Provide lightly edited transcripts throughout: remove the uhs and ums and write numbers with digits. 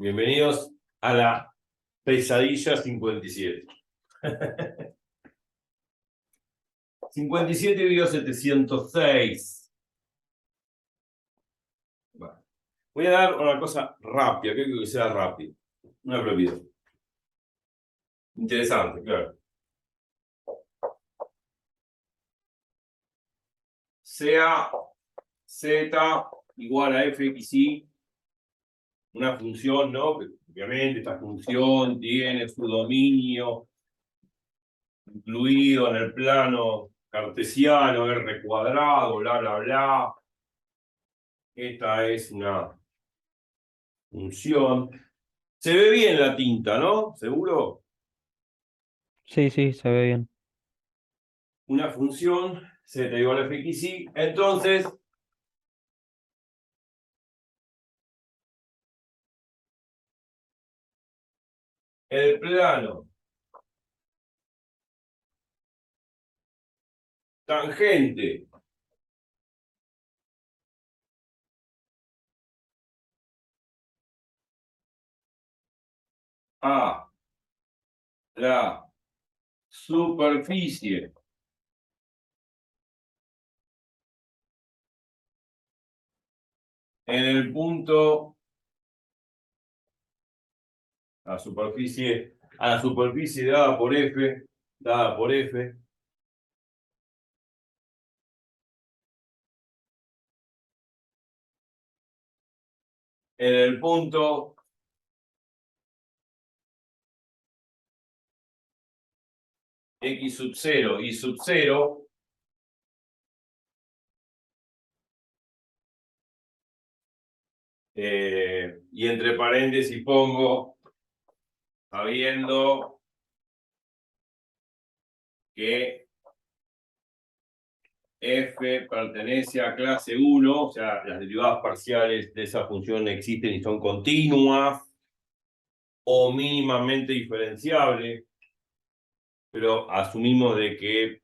Bienvenidos a la pesadilla 57. 57 video 706. Bueno, voy a dar una cosa rápida, creo que sea rápido. Una propiedad. Interesante, claro. Sea z igual a fxy, una función, ¿no? Que obviamente esta función tiene su dominio incluido en el plano cartesiano, r cuadrado, bla, bla, bla. Esta es una función. Se ve bien la tinta, ¿no? ¿Seguro? Sí, sí, se ve bien. Una función z igual a fxy. Entonces, el plano tangente a la superficie en el punto a la superficie dada por f, en el punto x sub 0 y sub 0, y entre paréntesis pongo sabiendo que f pertenece a clase 1, o sea, las derivadas parciales de esa función existen y son continuas o mínimamente diferenciables, pero asumimos de que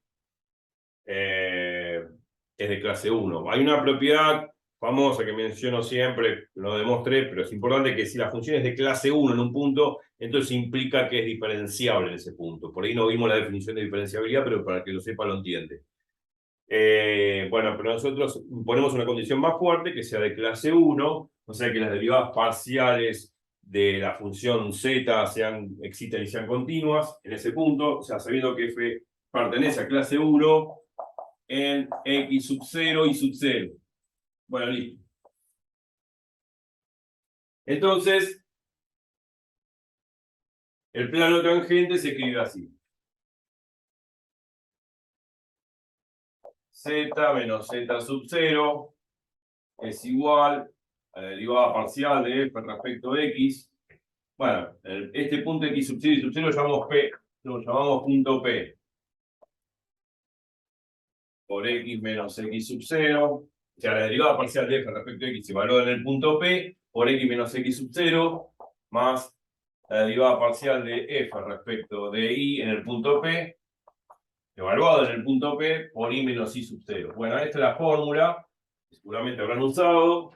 es de clase 1. Hay una propiedad famosa que menciono siempre, lo demostré, pero es importante que si la función es de clase 1 en un punto, entonces implica que es diferenciable en ese punto. Por ahí no vimos la definición de diferenciabilidad, pero para que lo sepa lo entiende. Bueno, pero nosotros ponemos una condición más fuerte que sea de clase 1, o sea que las derivadas parciales de la función z existan y sean continuas en ese punto, o sea, sabiendo que f pertenece a clase 1 en x sub 0 y sub 0. Bueno, listo. Entonces, el plano tangente se escribe así. Z menos z sub 0 es igual a la derivada parcial de f respecto a x. Bueno, este punto x sub 0 y sub 0 lo llamamos P, lo llamamos punto P. Por x menos x sub 0. O sea, la derivada parcial de f respecto a x se evalúa en el punto P por x menos x sub 0 más la derivada parcial de f respecto de y en el punto P, evaluado en el punto P por y menos y sub 0. Bueno, esta es la fórmula que seguramente habrán usado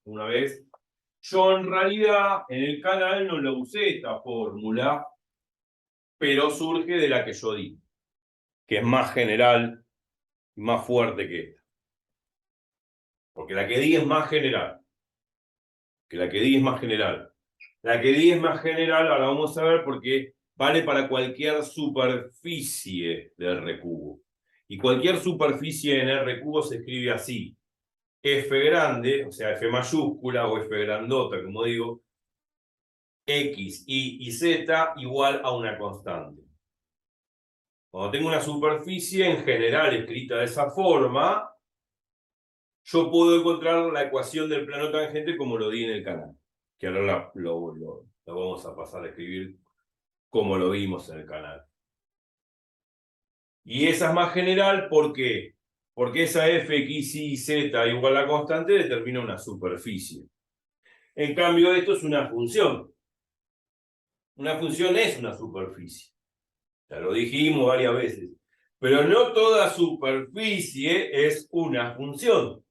una vez. Yo en realidad en el canal no lo usé esta fórmula, pero surge de la que yo di, que es más general y más fuerte que esta. Porque la que di es más general. La que di es más general, ahora vamos a ver porque vale para cualquier superficie de R cubo. Y cualquier superficie en R cubo se escribe así. F grande, o sea, F mayúscula o F grandota, como digo, X, Y y Z igual a una constante. Cuando tengo una superficie en general escrita de esa forma, yo puedo encontrar la ecuación del plano tangente como lo di en el canal. Que ahora lo vamos a pasar a escribir como lo vimos en el canal. Y esa es más general, ¿por qué? Porque esa f, x, y, z igual a la constante determina una superficie. En cambio, esto es una función. Una función es una superficie. Ya lo dijimos varias veces. Pero no toda superficie es una función.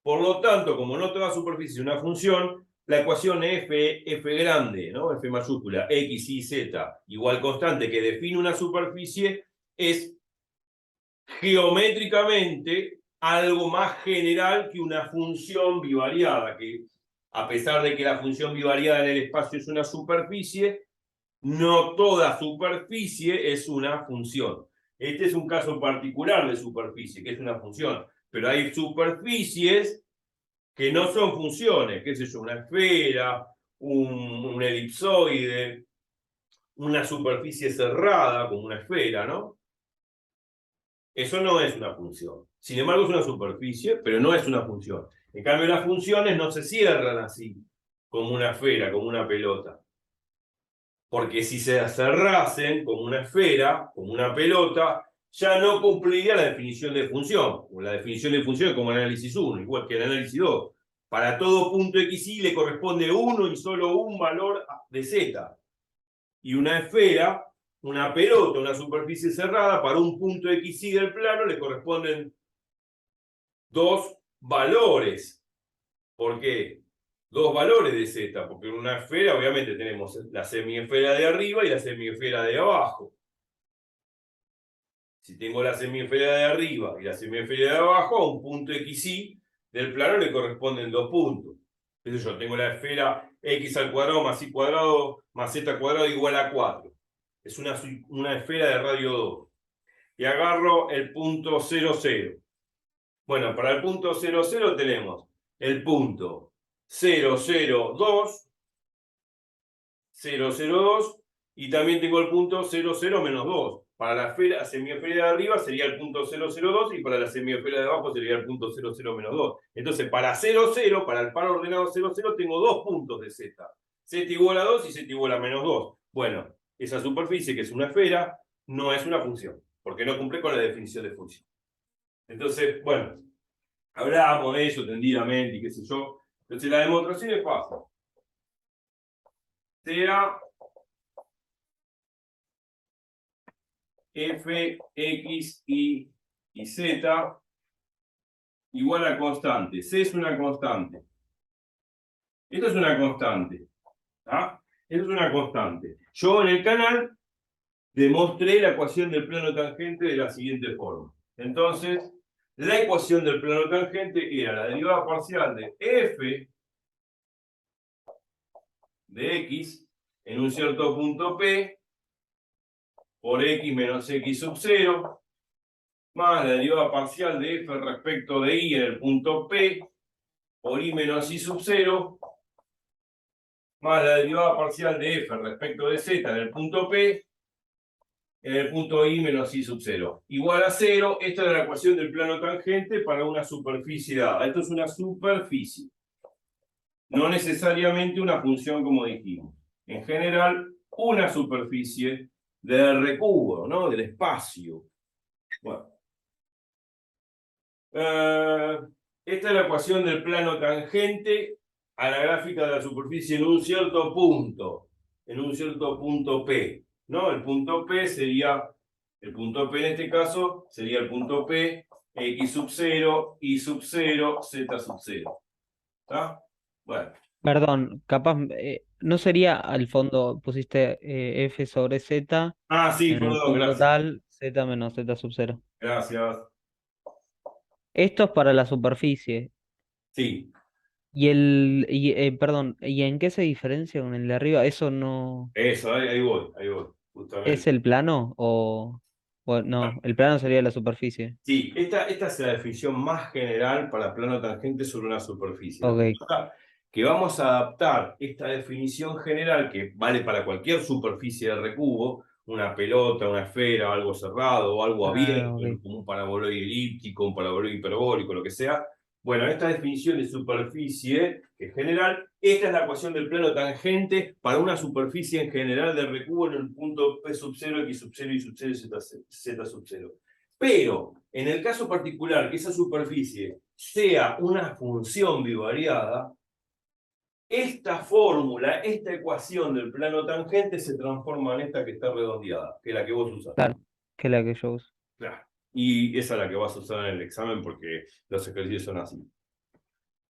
Por lo tanto, como no toda superficie es una función, la ecuación f grande, ¿no? F mayúscula, x, y, z, igual constante, que define una superficie, es geométricamente algo más general que una función bivariada, que a pesar de que la función bivariada en el espacio es una superficie, no toda superficie es una función. Este es un caso particular de superficie, que es una función, pero hay superficies que no son funciones, qué sé yo, una esfera, un elipsoide, una superficie cerrada como una esfera, ¿no? Eso no es una función. Sin embargo, es una superficie, pero no es una función. En cambio, las funciones no se cierran así, como una esfera, como una pelota. Porque si se cerrasen como una esfera, como una pelota, ya no cumpliría la definición de función. O la definición de función es como el análisis 1, igual que el análisis 2. Para todo punto xy le corresponde uno y solo un valor de z. Y una esfera, una pelota, una superficie cerrada, para un punto xy del plano le corresponden dos valores. ¿Por qué? Dos valores de z, porque en una esfera obviamente tenemos la semiesfera de arriba y la semiesfera de abajo. Si tengo la semiesfera de arriba y la semiesfera de abajo, a un punto xy del plano le corresponden dos puntos. Entonces yo tengo la esfera x al cuadrado más y cuadrado más z cuadrado igual a 4. Es una esfera de radio 2. Y agarro el punto 0, 0. Bueno, para el punto 0, 0 tenemos el punto 0, 0, 2, 0, 0, 2, y también tengo el punto 0, 0, menos 2. Para la semiesfera de arriba sería el punto 0, 0, 2, y para la semiesfera de abajo sería el punto 0, 0, menos 2. Entonces, para 0, 0, para el par ordenado 0, 0, tengo dos puntos de z. Z igual a 2 y z igual a menos 2. Bueno, esa superficie, que es una esfera, no es una función, porque no cumple con la definición de función. Entonces, bueno, hablamos de eso tendidamente y qué sé yo. Entonces, la demostración es fácil. Sea f, x, y z igual a constante. C es una constante. Esto es una constante. ¿Ah? Esto es una constante. Yo en el canal demostré la ecuación del plano tangente de la siguiente forma. Entonces, la ecuación del plano tangente era la derivada parcial de f de x en un cierto punto P por x menos x sub 0 más la derivada parcial de f respecto de y en el punto P por y menos y sub 0 más la derivada parcial de f respecto de z en el punto P en el punto i menos i sub 0 igual a 0. Esta es la ecuación del plano tangente para una superficie dada. Esto es una superficie, no necesariamente una función como dijimos. En general, una superficie del R cubo, ¿no? Del espacio. Bueno. Esta es la ecuación del plano tangente a la gráfica de la superficie en un cierto punto P, ¿no? El punto P en este caso sería el punto P, x sub 0, y sub 0, z sub 0. ¿Está? Bueno. Perdón, capaz, ¿no sería al fondo pusiste F sobre Z Ah, sí, en el perdón, punto gracias. tal, Z menos Z sub 0? Gracias. Esto es para la superficie. Sí, Perdón, ¿y en qué se diferencia con el de arriba? ¿Eso no eso, ahí voy, es justamente. el plano o no? El plano sería la superficie. Sí, esta es la definición más general para plano tangente sobre una superficie. Lo que Ok, pasa es que vamos a adaptar esta definición general, que vale para cualquier superficie de recubo, una pelota, una esfera, algo cerrado o algo abierto, ok. como un paraboloide elíptico, un paraboloide hiperbólico, lo que sea. Bueno, esta definición de superficie, que es general, esta es la ecuación del plano tangente para una superficie en general de recubo en el punto P sub 0, X sub 0, Y sub 0, Z sub 0. Pero, en el caso particular que esa superficie sea una función bivariada, esta fórmula, esta ecuación del plano tangente se transforma en esta que está redondeada, que es la que vos usás. Claro, que es la que yo uso. Claro. Y esa es la que vas a usar en el examen porque los ejercicios son así.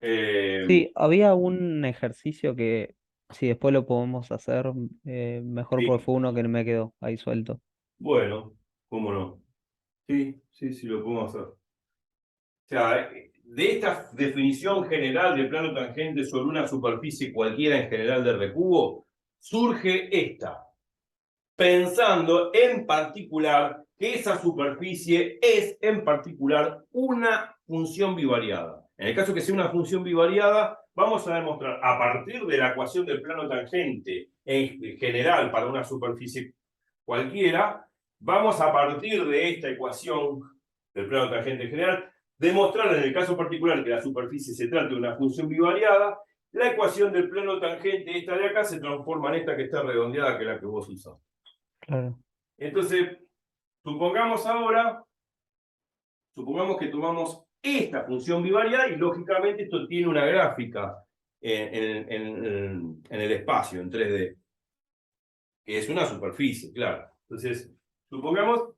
Sí, había un ejercicio que, si después lo podemos hacer, mejor porque Sí, fue uno que me quedó ahí suelto. bueno, cómo no. Sí, sí, sí, lo podemos hacer. O sea, de esta definición general de plano tangente sobre una superficie cualquiera en general de recubo, surge esta, pensando en particular que esa superficie es en particular una función bivariada. En el caso que sea una función bivariada, vamos a demostrar a partir de la ecuación del plano tangente en general para una superficie cualquiera, vamos a partir de esta ecuación del plano tangente en general, demostrar en el caso particular que la superficie se trata de una función bivariada. La ecuación del plano tangente, esta de acá, se transforma en esta que está redondeada, que es la que vos usás. Claro. Entonces, supongamos ahora, supongamos que tomamos esta función bivariada y lógicamente esto tiene una gráfica en el espacio, en 3D, que es una superficie, claro. Entonces, supongamos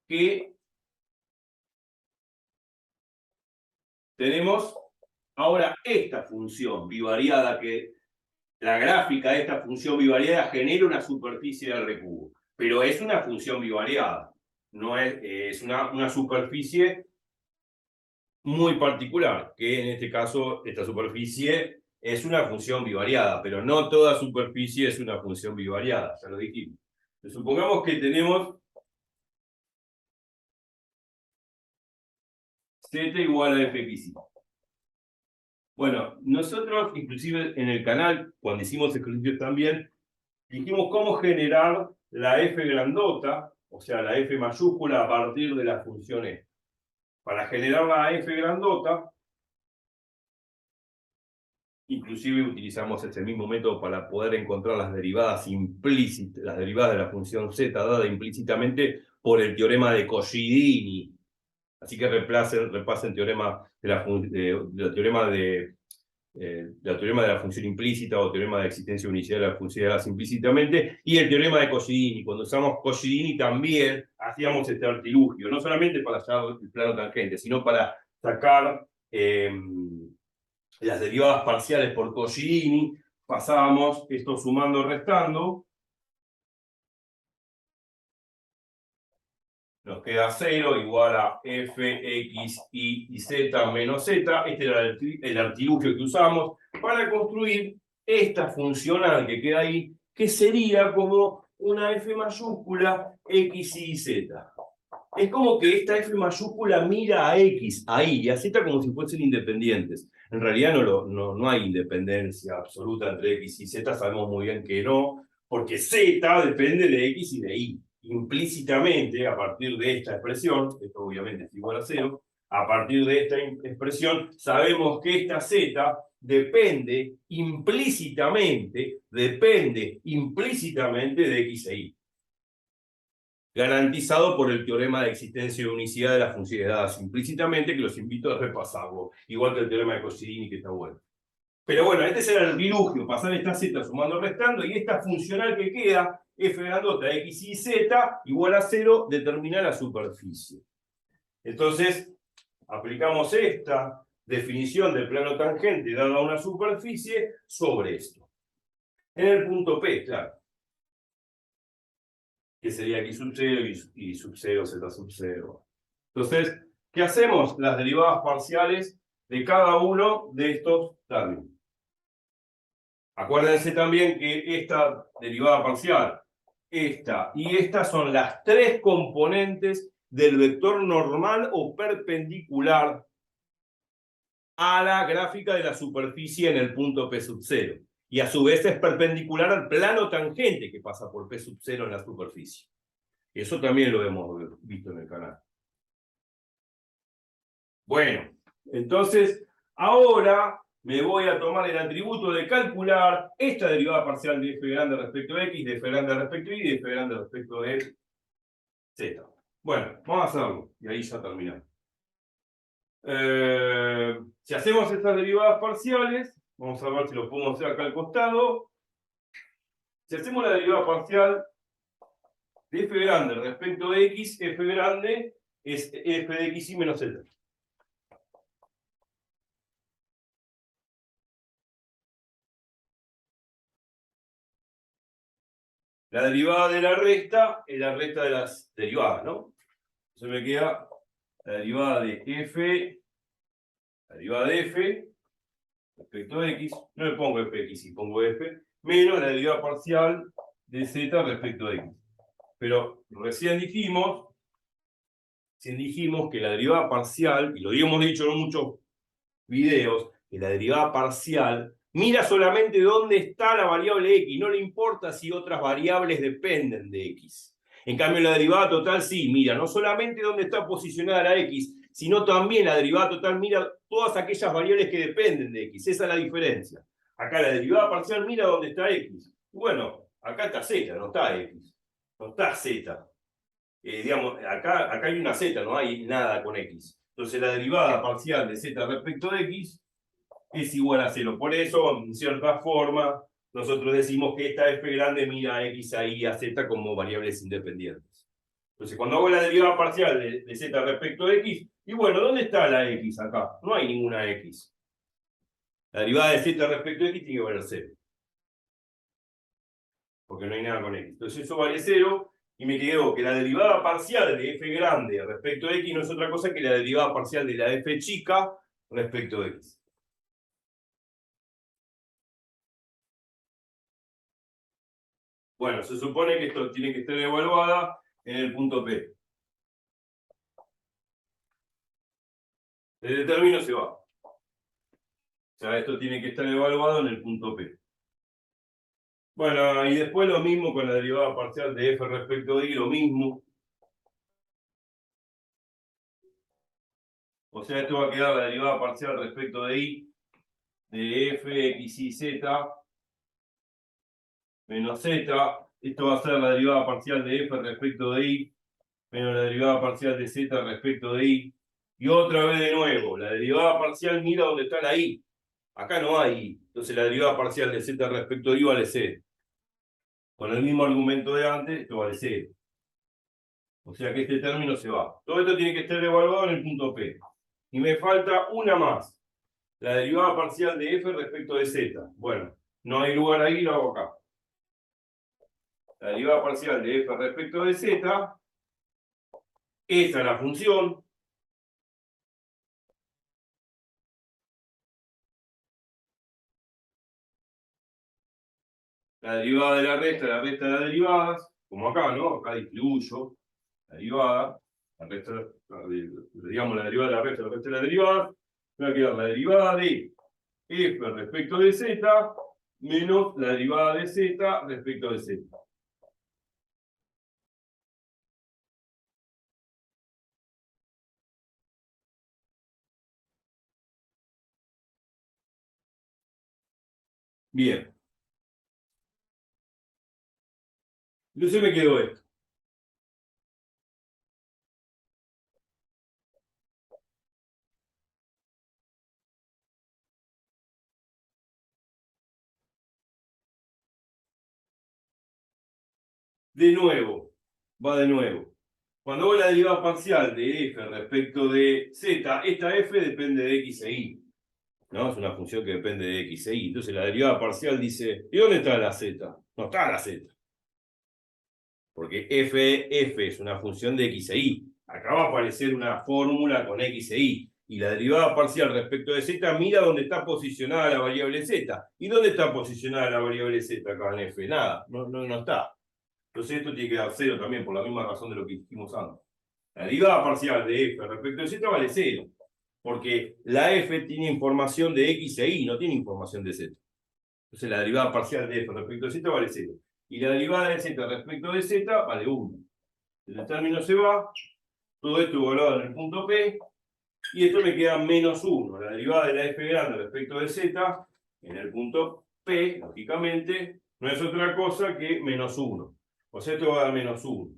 que tenemos ahora esta función bivariada, que la gráfica de esta función bivariada genera una superficie de R cubo, pero es una función bivariada, no es una superficie muy particular, que en este caso esta superficie es una función bivariada, pero no toda superficie es una función bivariada, ya lo dijimos. Supongamos que tenemos z igual a fx. Bueno, nosotros inclusive en el canal, cuando hicimos ejercicios también, dijimos cómo generar la f grandota, o sea, la f mayúscula a partir de la función e. Para generar la f grandota, inclusive utilizamos ese mismo método para poder encontrar las derivadas implícitas, las derivadas de la función z dada implícitamente por el teorema de Coscidini. Así que repasen teorema de la teorema del teorema de la función implícita o teorema de existencia unicidad de las funciones implícitamente, y el teorema de Coscidini. Cuando usamos Coscidini también hacíamos este artilugio, no solamente para hallar el plano tangente, sino para sacar las derivadas parciales por Coscidini. Pasábamos esto sumando, restando, nos queda 0 igual a f, x, y z menos z. Este era el artilugio que usamos para construir esta funcional que queda ahí, que sería como una f mayúscula, x, y, z. Es como que esta f mayúscula mira a x ahí y a z como si fuesen independientes. En realidad no hay independencia absoluta entre x y z, sabemos muy bien que no, porque z depende de x y de y. Implícitamente, a partir de esta expresión, esto obviamente es igual a 0, a partir de esta expresión sabemos que esta z depende implícitamente de x e y, garantizado por el teorema de existencia de unicidad de las funciones dadas implícitamente, que los invito a repasarlo, igual que el teorema de Coscidini, que está bueno. Pero bueno, este será el artilugio, pasar esta z sumando, restando, y esta funcional que queda, f grandota x y z igual a 0, determina la superficie. Entonces, aplicamos esta definición del plano tangente dada una superficie sobre esto. En el punto P, claro, que sería x sub 0 y sub 0, z sub 0. Entonces, ¿qué hacemos? Las derivadas parciales de cada uno de estos términos. Acuérdense también que esta derivada parcial, esta y esta son las tres componentes del vector normal o perpendicular a la gráfica de la superficie en el punto P sub 0. Y a su vez es perpendicular al plano tangente que pasa por P sub 0 en la superficie. Eso también lo hemos visto en el canal. Bueno, entonces ahora me voy a tomar el atributo de calcular esta derivada parcial de f grande respecto de x, de f grande respecto de y, de f grande respecto de z. Bueno, vamos a hacerlo y ahí ya terminamos. Si hacemos estas derivadas parciales, vamos a ver si lo podemos hacer acá al costado. Si hacemos la derivada parcial de f grande respecto de x, f grande es f de x y menos z. La derivada de la resta es la resta de las derivadas, ¿no? Entonces me queda la derivada de f, respecto a x, no le pongo f de x y pongo f, menos la derivada parcial de z respecto a x. Pero recién dijimos que la derivada parcial, y lo habíamos dicho en muchos videos, que la derivada parcial mira solamente dónde está la variable x, no le importa si otras variables dependen de x. En cambio, la derivada total sí, mira no solamente dónde está posicionada la x, sino también la derivada total mira todas aquellas variables que dependen de x. Esa es la diferencia. Acá la derivada parcial mira dónde está x. Bueno, acá está z, no está x. No está z. Digamos, acá hay una z, no hay nada con x. Entonces la derivada parcial de z respecto de x es igual a 0. Por eso, en cierta forma, nosotros decimos que esta f grande mira a x, a y, a z como variables independientes. Entonces, cuando hago la derivada parcial de z respecto de x, y bueno, ¿dónde está la x acá? No hay ninguna x. La derivada de z respecto de x tiene que valer 0. Porque no hay nada con x. Entonces eso vale 0, y me quedó que la derivada parcial de f grande respecto de x no es otra cosa que la derivada parcial de la f chica respecto de x. Bueno, se supone que esto tiene que estar evaluada en el punto P. Desde el término se va. O sea, esto tiene que estar evaluado en el punto P. Bueno, y después lo mismo con la derivada parcial de f respecto de y, lo mismo. O sea, esto va a quedar la derivada parcial respecto de y, de f, x, y, z, menos z. Esto va a ser la derivada parcial de f respecto de y, menos la derivada parcial de z respecto de y. Y otra vez de nuevo, la derivada parcial mira dónde está la y. Acá no hay y. Entonces la derivada parcial de z respecto de y vale 0. Con el mismo argumento de antes, esto vale 0. O sea que este término se va. Todo esto tiene que estar evaluado en el punto P. Y me falta una más. La derivada parcial de f respecto de z. Bueno, no hay lugar ahí, lo hago acá. La derivada parcial de f respecto de z. Esta es la función. La derivada de la resta de las derivadas. Como acá, ¿no? Acá distribuyo la derivada. Digamos la derivada de la resta de las derivadas. Me va a quedar la derivada de f respecto de z menos la derivada de z respecto de z. Bien. Entonces me quedó esto. De nuevo, va de nuevo. Cuando hago la derivada parcial de f respecto de z, esta f depende de x e y. ¿No? Es una función que depende de x e y. Entonces la derivada parcial dice, ¿y dónde está la z? No está la z. Porque f es una función de x e y. Acá va a aparecer una fórmula con x e y. Y la derivada parcial respecto de z, mira dónde está posicionada la variable z. ¿Y dónde está posicionada la variable z acá en f? Nada, no está. Entonces esto tiene que dar 0 también, por la misma razón de lo que dijimos antes. La derivada parcial de f respecto de z vale 0. Porque la f tiene información de x e y, no tiene información de z. Entonces la derivada parcial de f respecto de z vale 0. Y la derivada de z respecto de z vale 1. El término se va, todo esto evaluado en el punto P, y esto me queda menos 1. La derivada de la f grande respecto de z, en el punto P, lógicamente, no es otra cosa que menos 1. O sea, esto va a dar menos 1.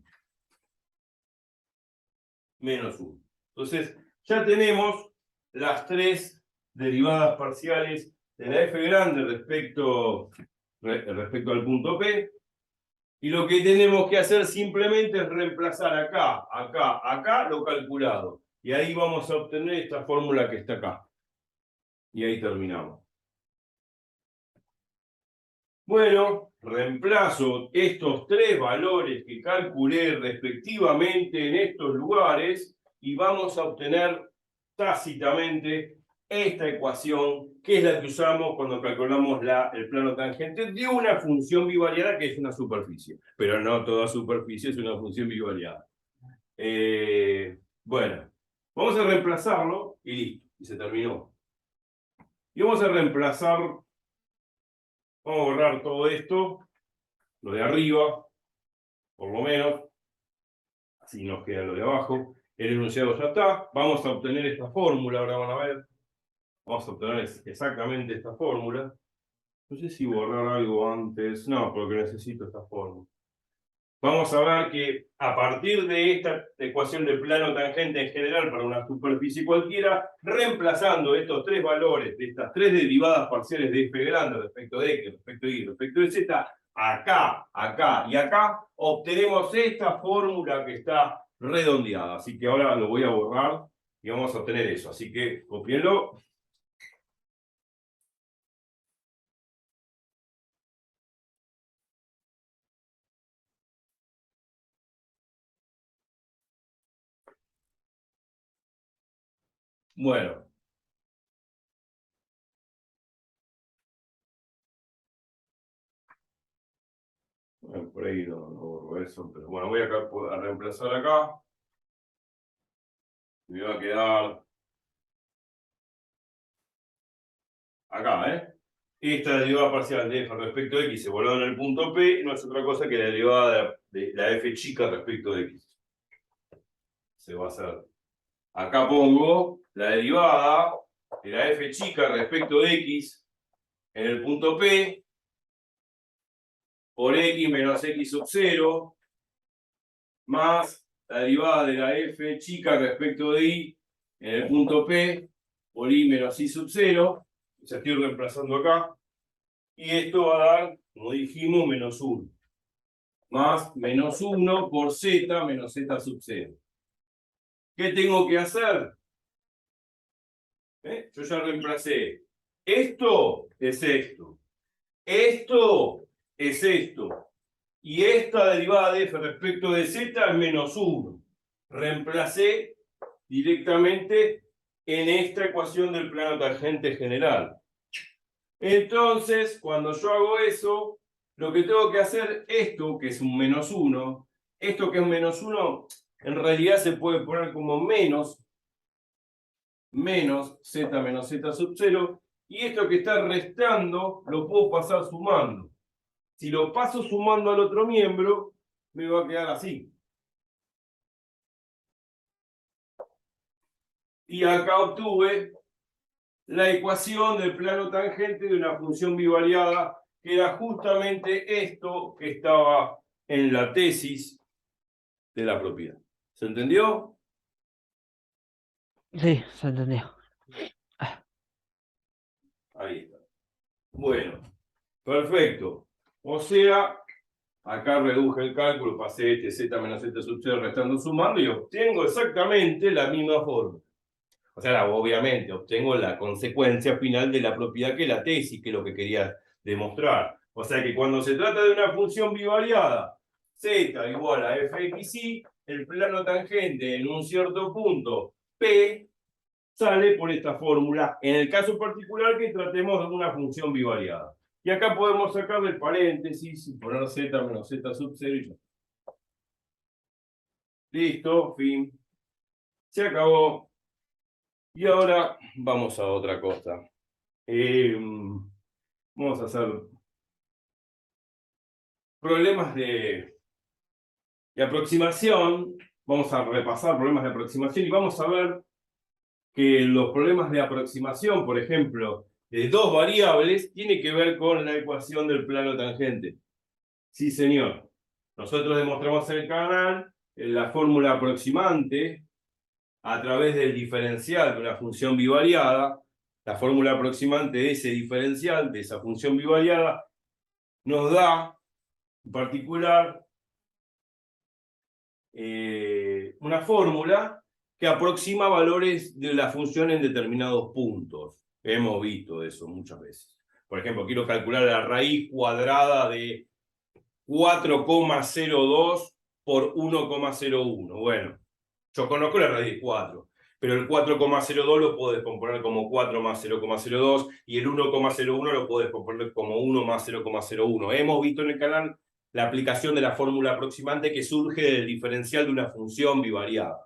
Menos 1. Entonces, ya tenemos las tres derivadas parciales de la f grande respecto al punto P. Y lo que tenemos que hacer simplemente es reemplazar acá, acá, acá lo calculado. Y ahí vamos a obtener esta fórmula que está acá. Y ahí terminamos. Bueno, reemplazo estos tres valores que calculé respectivamente en estos lugares y vamos a obtener tácitamente esta ecuación, que es la que usamos cuando calculamos el plano tangente de una función bivariada que es una superficie. Pero no toda superficie es una función bivariada. Bueno, vamos a reemplazarlo y listo, y se terminó. Y vamos a reemplazar, vamos a borrar todo esto, lo de arriba, por lo menos, así nos queda lo de abajo. El enunciado ya está, vamos a obtener esta fórmula, ahora van a ver. Vamos a obtener exactamente esta fórmula. No sé si borrar algo antes, no, porque necesito esta fórmula. Vamos a ver que a partir de esta ecuación de plano tangente en general para una superficie cualquiera, reemplazando estos tres valores de estas tres derivadas parciales de f grande respecto de x, respecto de y, respecto de z, acá, acá y acá, obtenemos esta fórmula que está redondeada. Así que ahora lo voy a borrar y vamos a obtener eso. Así que copienlo. Bueno. Por ahí no borro eso, pero bueno, voy a reemplazar acá. Me va a quedar acá, ¿eh? Esta derivada parcial de f respecto de x se voló en el punto P, no es otra cosa que la derivada de la f chica respecto de x. Se va a hacer. Acá pongo la derivada de la f chica respecto de x en el punto P por x menos x sub 0 más la derivada de la f chica respecto de y en el punto P por y menos y sub 0. Ya estoy reemplazando acá. Y esto va a dar, como dijimos, menos 1. Más menos 1 por z menos z sub 0. ¿Qué tengo que hacer? Yo ya reemplacé. Esto es esto. Esto es esto. Y esta derivada de f respecto de z es menos 1. Reemplacé directamente en esta ecuación del plano tangente general. Entonces, cuando yo hago eso, lo que tengo que hacer, esto que es un menos 1, esto que es un menos 1, en realidad se puede poner como menos z menos z sub 0, y esto que está restando lo puedo pasar sumando. Si lo paso sumando al otro miembro, me va a quedar así. Y acá obtuve la ecuación del plano tangente de una función bivariada, que era justamente esto que estaba en la tesis de la propiedad. ¿Se entendió? Sí, se entendió. Ahí está. Bueno, perfecto. O sea, acá reduje el cálculo, pasé este z menos z sub 0 restando sumando y obtengo exactamente la misma forma. O sea, obviamente, obtengo la consecuencia final de la propiedad que la tesis, que es lo que quería demostrar. O sea que cuando se trata de una función bivariada, z igual a fxy, el plano tangente en un cierto punto P sale por esta fórmula, en el caso particular que tratemos de una función bivariada. Y acá podemos sacar del paréntesis y poner z menos z sub 0 y ya. Listo, fin. Se acabó. Y ahora vamos a otra cosa. Vamos a hacer problemas de aproximación. Vamos a repasar problemas de aproximación y vamos a ver que los problemas de aproximación, por ejemplo, de dos variables, tiene que ver con la ecuación del plano tangente. Sí, señor. Nosotros demostramos en el canal la fórmula aproximante a través del diferencial de una función bivariada. La fórmula aproximante de ese diferencial, de esa función bivariada, nos da en particular una fórmula que aproxima valores de la función en determinados puntos. Hemos visto eso muchas veces. Por ejemplo, quiero calcular la raíz cuadrada de 4,02 por 1,01. Bueno, yo conozco la raíz de 4, pero el 4,02 lo puedo descomponer como 4 más 0,02 y el 1,01 lo puedo descomponer como 1 más 0,01. Hemos visto en el canal la aplicación de la fórmula aproximante que surge del diferencial de una función bivariada.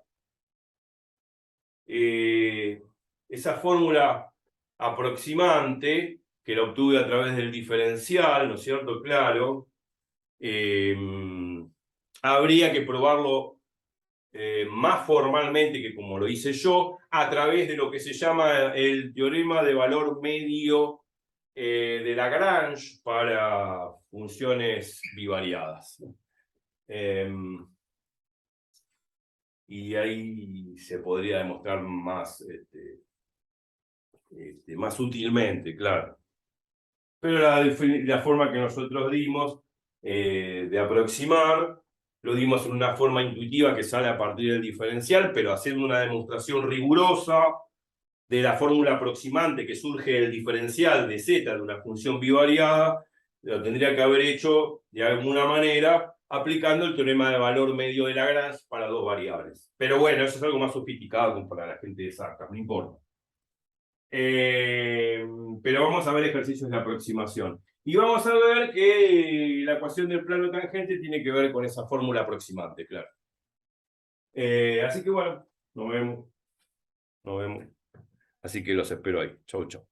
Esa fórmula aproximante, que la obtuve a través del diferencial, ¿no es cierto? Claro. Habría que probarlo más formalmente que como lo hice yo, a través de lo que se llama el teorema de valor medio de Lagrange para funciones bivariadas. Y ahí se podría demostrar más, más útilmente, claro. Pero la forma que nosotros dimos de aproximar, lo dimos en una forma intuitiva que sale a partir del diferencial, pero haciendo una demostración rigurosa de la fórmula aproximante que surge del diferencial de z de una función bivariada, lo tendría que haber hecho de alguna manera aplicando el teorema de valor medio de Lagrange para dos variables. Pero bueno, eso es algo más sofisticado como para la gente exacta, no importa. Pero vamos a ver ejercicios de aproximación. Y vamos a ver que la ecuación del plano tangente tiene que ver con esa fórmula aproximante, claro. Así que bueno, nos vemos. Así que los espero ahí. Chau, chau.